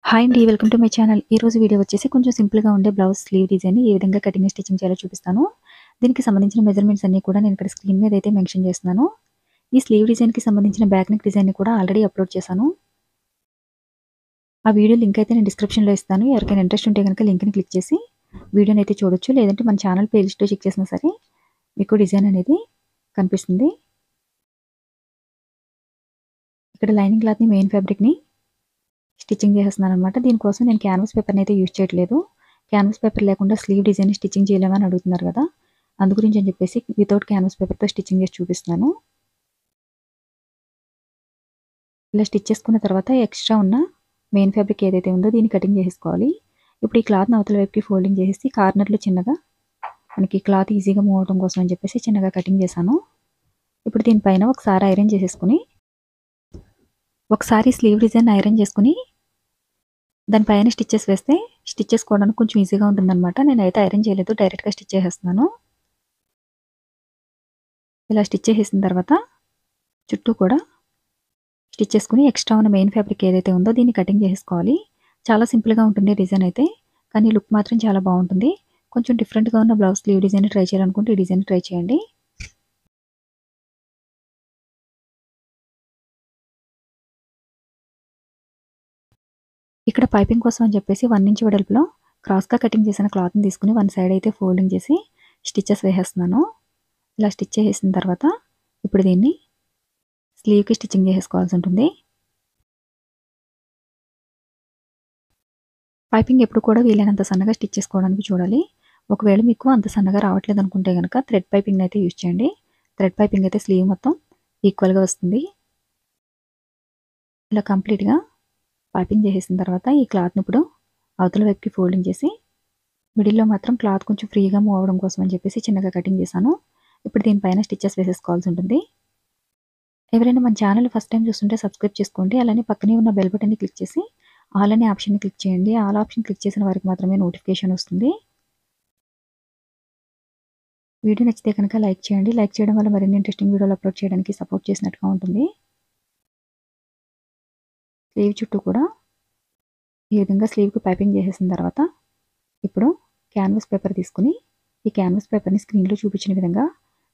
Hi అండి. Welcome to my channel. ఈరోజు video వచ్చేసి కొంచెం సింపుల్‌గా ఉండే బ్లౌజ్ స్లీవ్ డిజైన్‌ని ఏ విధంగా కటింగ్, స్టిచ్చింగ్ చేయాలో చూపిస్తాను. దీనికి సంబంధించిన మెజర్‌మెంట్స్ అన్నీ కూడా నేను ఇక్కడ స్క్రీన్ మీద అయితే మెన్షన్ చేస్తున్నాను. ఈ స్లీవ్ డిజైన్‌కి సంబంధించిన బ్యాక్ నెక్ డిజైన్‌ని కూడా ఆల్రెడీ అప్‌లోడ్ చేశాను. ఆ వీడియో లింక్ అయితే నేను డిస్క్రిప్షన్‌లో ఇస్తాను. ఎవరికైనా ఇంట్రెస్ట్ ఉంటే గనుక లింక్‌ని క్లిక్ చేసి వీడియోని అయితే చూడొచ్చు. లేదంటే మన ఛానల్ ప్లేలిస్ట్‌లో చెక్ చేసినా సరే మీకు డిజైన్ అనేది కనిపిస్తుంది. ఇక్కడ లైనింగ్ క్లాత్‌ని మెయిన్ ఫ్యాబ్రిక్‌ని స్టిచ్చింగ్ చేసేస్తున్నాననమాట. దీనికోసం నేను క్యాన్వాస్ పేపర్‌ని అయితే యూజ్ చేయట్లేదు. క్యాన్వాస్ పేపర్ లేకుండా స్లీవ్ డిజైన్‌ని స్టిచ్చింగ్ చేయలేమని అడుగుతున్నారు కదా! అందు గురించి అని చెప్పేసి వితౌట్ క్యాన్వాస్ పేపర్‌తో స్టిచ్చింగ్ చేసి చూపిస్తున్నాను. ఇలా స్టిచ్ చేసుకున్న తర్వాత ఎక్స్ట్రా ఉన్న మెయిన్ ఫ్యాబ్రిక్ ఏదైతే ఉందో దీన్ని కటింగ్ చేసేసుకోవాలి. ఇప్పుడు ఈ క్లాత్‌ని అవతల వైపుకి ఫోల్డింగ్ చేసేసి కార్నర్‌లో చిన్నగా మనకి క్లాత్ ఈజీగా మూవ్ అవ్వడం కోసం అని చెప్పేసి చిన్నగా కటింగ్ చేశాను. ఇప్పుడు దీనిపైన ఒకసారి ఐరన్ చేసేసుకొని ఒకసారి స్లీవ్ డిజైన్ ఐరన్ చేసుకొని దానిపైన స్టిచెస్ వేస్తే స్టిచ్ చేసుకోవడానికి కొంచెం ఈజీగా ఉంటుందనమాట. నేనైతే ఐరన్ చేయలేదు. డైరెక్ట్‌గా స్టిచ్ చేసేస్తున్నాను. ఇలా స్టిచ్ చేసేసిన తర్వాత చుట్టూ కూడా స్టిచ్ చేసుకొని ఎక్స్ట్రా ఉన్న మెయిన్ ఫ్యాబ్రిక్ ఏదైతే ఉందో దీన్ని కటింగ్ చేసేసుకోవాలి. చాలా సింపుల్‌గా ఉంటుంది డిజైన్ అయితే. కానీ లుక్ మాత్రం చాలా బావుంటుంది. కొంచెం డిఫరెంట్‌గా ఉన్న బ్లౌజ్ స్లీవ్ డిజైన్ ట్రై చేయాలనుకుంటే ఈ డిజైన్ ట్రై చేయండి. ఇక్కడ పైపింగ్ కోసం అని చెప్పేసి 1 ఇంచ్ వెడల్పులో క్రాస్‌గా కటింగ్ చేసిన క్లాత్‌ని తీసుకొని వన్ సైడ్ అయితే ఫోల్డింగ్ చేసి స్టిచెస్ వేసేస్తున్నాను. ఇలా స్టిచ్ చేసేసిన తర్వాత ఇప్పుడు దీన్ని స్లీవ్‌కి స్టిచ్చింగ్ చేసేసుకోవాల్సి ఉంటుంది. పైపింగ్ ఎప్పుడు కూడా వీలైనంత సన్నగా స్టిచ్ చేసుకోవడానికి చూడాలి. ఒకవేళ మీకు అంత సన్నగా రావట్లేదు అనుకుంటే గనక థ్రెడ్ పైపింగ్ అయితే యూజ్ చేయండి. థ్రెడ్ పైపింగ్ అయితే స్లీవ్ మొత్తం ఈక్వల్‌గా వస్తుంది. ఇలా కంప్లీట్‌గా పైపింగ్ చేసేసిన తర్వాత ఈ క్లాత్‌ని ఇప్పుడు అవతల వైపుకి ఫోల్డింగ్ చేసి మిడిల్‌లో మాత్రం క్లాత్ కొంచెం ఫ్రీగా మూవ్ అవ్వడం కోసం అని చెప్పేసి చిన్నగా కటింగ్ చేశాను. ఇప్పుడు దీనిపైన స్టిచెస్ వేసేసుకోవాల్సి ఉంటుంది. ఎవరైనా మన ఛానల్ ఫస్ట్ టైం చూస్తుంటే సబ్స్క్రైబ్ చేసుకోండి. అలానే పక్కనే ఉన్న బెల్ బటన్‌ని క్లిక్ చేసి ఆల్ అనే ఆప్షన్‌ని క్లిక్ చేయండి. ఆల్ ఆప్షన్ క్లిక్ చేసిన వారికి మాత్రమే నోటిఫికేషన్ వస్తుంది. వీడియో నచ్చితే కనుక లైక్ చేయండి. లైక్ చేయడం వల్ల మరిన్ని ఇంట్రెస్టింగ్ వీడియోలు అప్లోడ్ చేయడానికి సపోర్ట్ చేసినట్టుగా ఉంటుంది. స్లీవ్ చుట్టూ కూడా ఈ విధంగా స్లీవ్‌కి పైపింగ్ చేసేసిన తర్వాత ఇప్పుడు క్యాన్వాస్ పేపర్ తీసుకొని ఈ క్యాన్వాస్ పేపర్‌ని స్క్రీన్‌లో చూపించిన విధంగా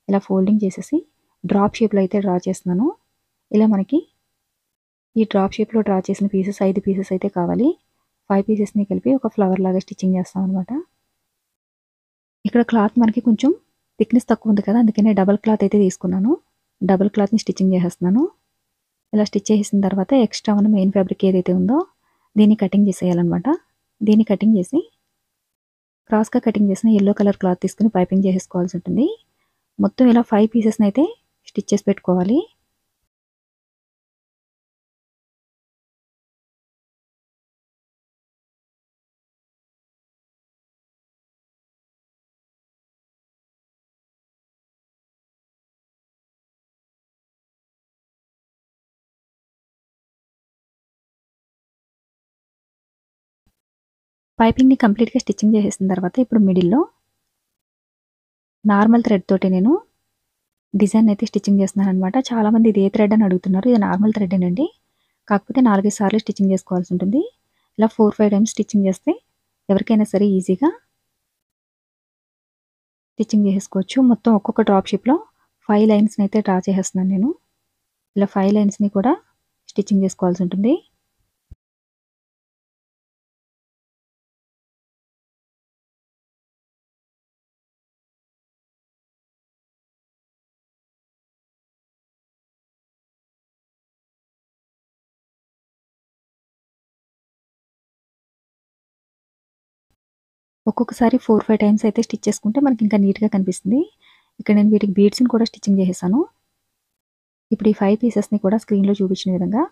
ఇలా ఫోల్డింగ్ చేసేసి డ్రాప్ షేప్‌లో అయితే డ్రా చేస్తున్నాను. ఇలా మనకి ఈ డ్రాప్ షేప్‌లో డ్రా చేసిన పీసెస్ 5 పీసెస్ అయితే కావాలి. 5 పీసెస్‌ని కలిపి ఒక ఫ్లవర్ లాగా స్టిచ్చింగ్ చేస్తామనమాట. ఇక్కడ క్లాత్ మనకి కొంచెం థిక్‌నెస్ తక్కువ ఉంది కదా! అందుకనే డబుల్ క్లాత్ అయితే తీసుకున్నాను. డబుల్ క్లాత్‌ని స్టిచ్చింగ్ చేసేస్తున్నాను. ఇలా స్టిచ్ చేసేసిన తర్వాత ఎక్స్ట్రా ఉన్న మెయిన్ ఫ్యాబ్రిక్ ఏదైతే ఉందో దీన్ని కటింగ్ చేసేయాలనమాట. దీన్ని కటింగ్ చేసి క్రాస్‌గా కటింగ్ చేసిన యెల్లో కలర్ క్లాత్ తీసుకొని పైపింగ్ చేసేసుకోవాల్సి ఉంటుంది. మొత్తం ఇలా 5 పీసెస్‌ని అయితే స్టిచ్ చేసి పెట్టుకోవాలి. పైపింగ్‌ని కంప్లీట్‌గా స్టిచ్చింగ్ చేసేసిన తర్వాత ఇప్పుడు మిడిల్‌లో నార్మల్ థ్రెడ్ తోటి నేను డిజైన్ అయితే స్టిచ్చింగ్ చేస్తున్నాననమాట. చాలామంది ఇది ఏ థ్రెడ్ అని అడుగుతున్నారు. ఇది నార్మల్ థ్రెడ్డేనండి. కాకపోతే 4, 5 సార్లు స్టిచ్చింగ్ చేసుకోవాల్సి ఉంటుంది. ఇలా 4, 5 టైమ్స్ స్టిచ్చింగ్ చేస్తే ఎవరికైనా సరే ఈజీగా స్టిచ్చింగ్ చేసేసుకోవచ్చు. మొత్తం ఒక్కొక్క డ్రాప్ షేప్‌లో 5 లైన్స్‌ని అయితే డ్రా చేసేస్తున్నాను నేను. ఇలా 5 లైన్స్‌ని కూడా స్టిచ్చింగ్ చేసుకోవాల్సి ఉంటుంది. ఒక్కొక్కసారి 4, 5 టైమ్స్ అయితే స్టిచ్ చేసుకుంటే మనకి ఇంకా నీట్‌గా కనిపిస్తుంది. ఇక్కడ నేను వీటికి బీడ్స్‌ని కూడా స్టిచ్చింగ్ చేసేసాను. ఇప్పుడు ఈ 5 పీసెస్‌ని కూడా స్క్రీన్‌లో చూపించిన విధంగా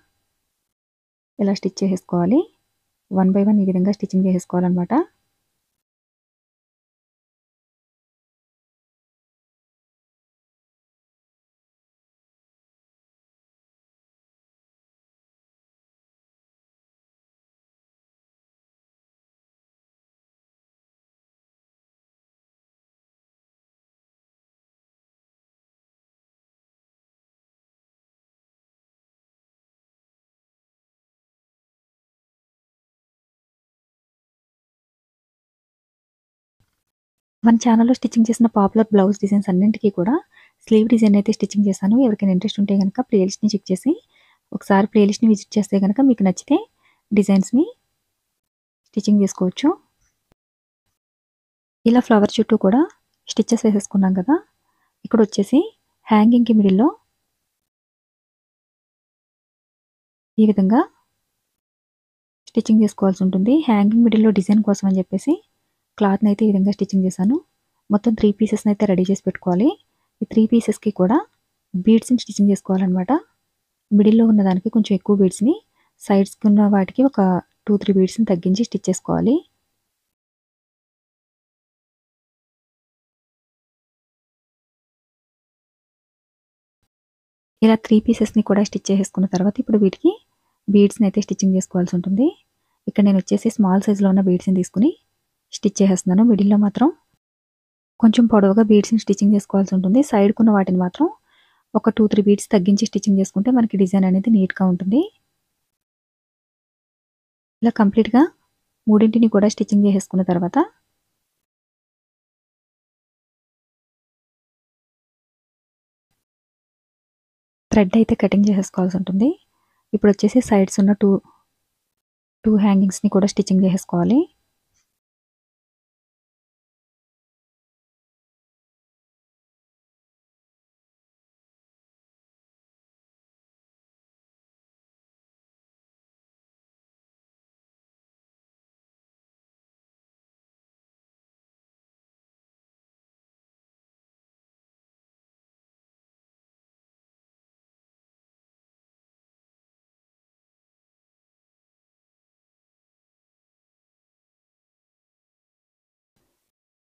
ఇలా స్టిచ్ చేసేసుకోవాలి. వన్ బై వన్ ఈ విధంగా స్టిచ్చింగ్ చేసేసుకోవాలనమాట. మన ఛానల్‌లో స్టిచ్చింగ్ చేసిన పాపులర్ బ్లౌజ్ డిజైన్స్ అన్నింటికి కూడా స్లీవ్ డిజైన్ అయితే స్టిచ్చింగ్ చేశాను. ఎవరికైనా ఇంట్రెస్ట్ ఉంటే గనక ప్లేలిస్ట్‌ని చెక్ చేసి ఒకసారి ప్లేలిస్ట్‌ని విజిట్ చేస్తే గనక మీకు నచ్చితే డిజైన్స్‌ని స్టిచ్చింగ్ చేసుకోవచ్చు. ఇలా ఫ్లవర్ చుట్టూ కూడా స్టిచెస్ వేసేసుకున్నాం కదా! ఇక్కడొచ్చేసి హ్యాంగింగ్‌కి మిడిల్‌లో ఈ విధంగా స్టిచ్చింగ్ చేసుకోవాల్సి ఉంటుంది. హ్యాంగింగ్ మిడిల్‌లో డిజైన్ కోసం అని చెప్పేసి క్లాత్‌ని అయితే ఈ విధంగా స్టిచ్చింగ్ చేశాను. మొత్తం 3 పీసెస్‌ని అయితే రెడీ చేసి పెట్టుకోవాలి. ఈ 3 పీసెస్‌కి కూడా బీడ్స్‌ని స్టిచ్చింగ్ చేసుకోవాలనమాట. మిడిల్‌లో ఉన్న దానికి కొంచెం ఎక్కువ బీడ్స్‌ని, సైడ్స్‌కి ఉన్న వాటికి ఒక 2, 3 బీడ్స్‌ని తగ్గించి స్టిచ్ చేసుకోవాలి. ఇలా 3 పీసెస్‌ని కూడా స్టిచ్ చేసేసుకున్న తర్వాత ఇప్పుడు వీటికి బీడ్స్‌ని అయితే స్టిచ్చింగ్ చేసుకోవాల్సి ఉంటుంది. ఇక్కడ నేను వచ్చేసి స్మాల్ సైజ్‌లో ఉన్న బీడ్స్‌ని తీసుకొని స్టిచ్ చేసేస్తున్నాను. మిడిల్‌లో మాత్రం కొంచెం పొడవుగా బీడ్స్‌ని స్టిచ్చింగ్ చేసుకోవాల్సి ఉంటుంది. సైడ్‌కున్న వాటిని మాత్రం ఒక 2, 3 బీడ్స్ తగ్గించి స్టిచ్చింగ్ చేసుకుంటే మనకి డిజైన్ అనేది నీట్‌గా ఉంటుంది. ఇలా కంప్లీట్‌గా మూడింటిని కూడా స్టిచ్చింగ్ చేసేసుకున్న తర్వాత థ్రెడ్ అయితే కటింగ్ చేసేసుకోవాల్సి ఉంటుంది. ఇప్పుడు వచ్చేసి సైడ్స్ ఉన్న 2 హ్యాంగింగ్స్‌ని కూడా స్టిచ్చింగ్ చేసేసుకోవాలి.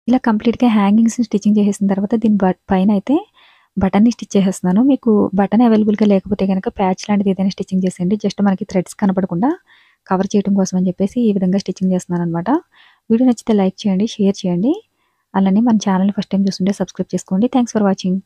ఇలా కంప్లీట్‌గా హ్యాంగింగ్స్‌ని స్టిచ్చింగ్ చేసేసిన తర్వాత దీని పైన అయితే బటన్‌ని స్టిచ్ చేసేస్తున్నాను. మీకు బటన్ అవైలబుల్‌గా లేకపోతే గనక ప్యాచ్ లాంటిది ఏదైనా స్టిచ్చింగ్ చేసేయండి. జస్ట్ మనకి థ్రెడ్స్ కనపడకుండా కవర్ చేయడం కోసం అని చెప్పేసి ఈ విధంగా స్టిచ్చింగ్ చేస్తున్నాననమాట. వీడియో నచ్చితే లైక్ చేయండి, షేర్ చేయండి. అలానే మన ఛానల్‌ని ఫస్ట్ టైమ్ చూస్తుంటే సబ్స్క్రైబ్ చేసుకోండి. Thanks for watching.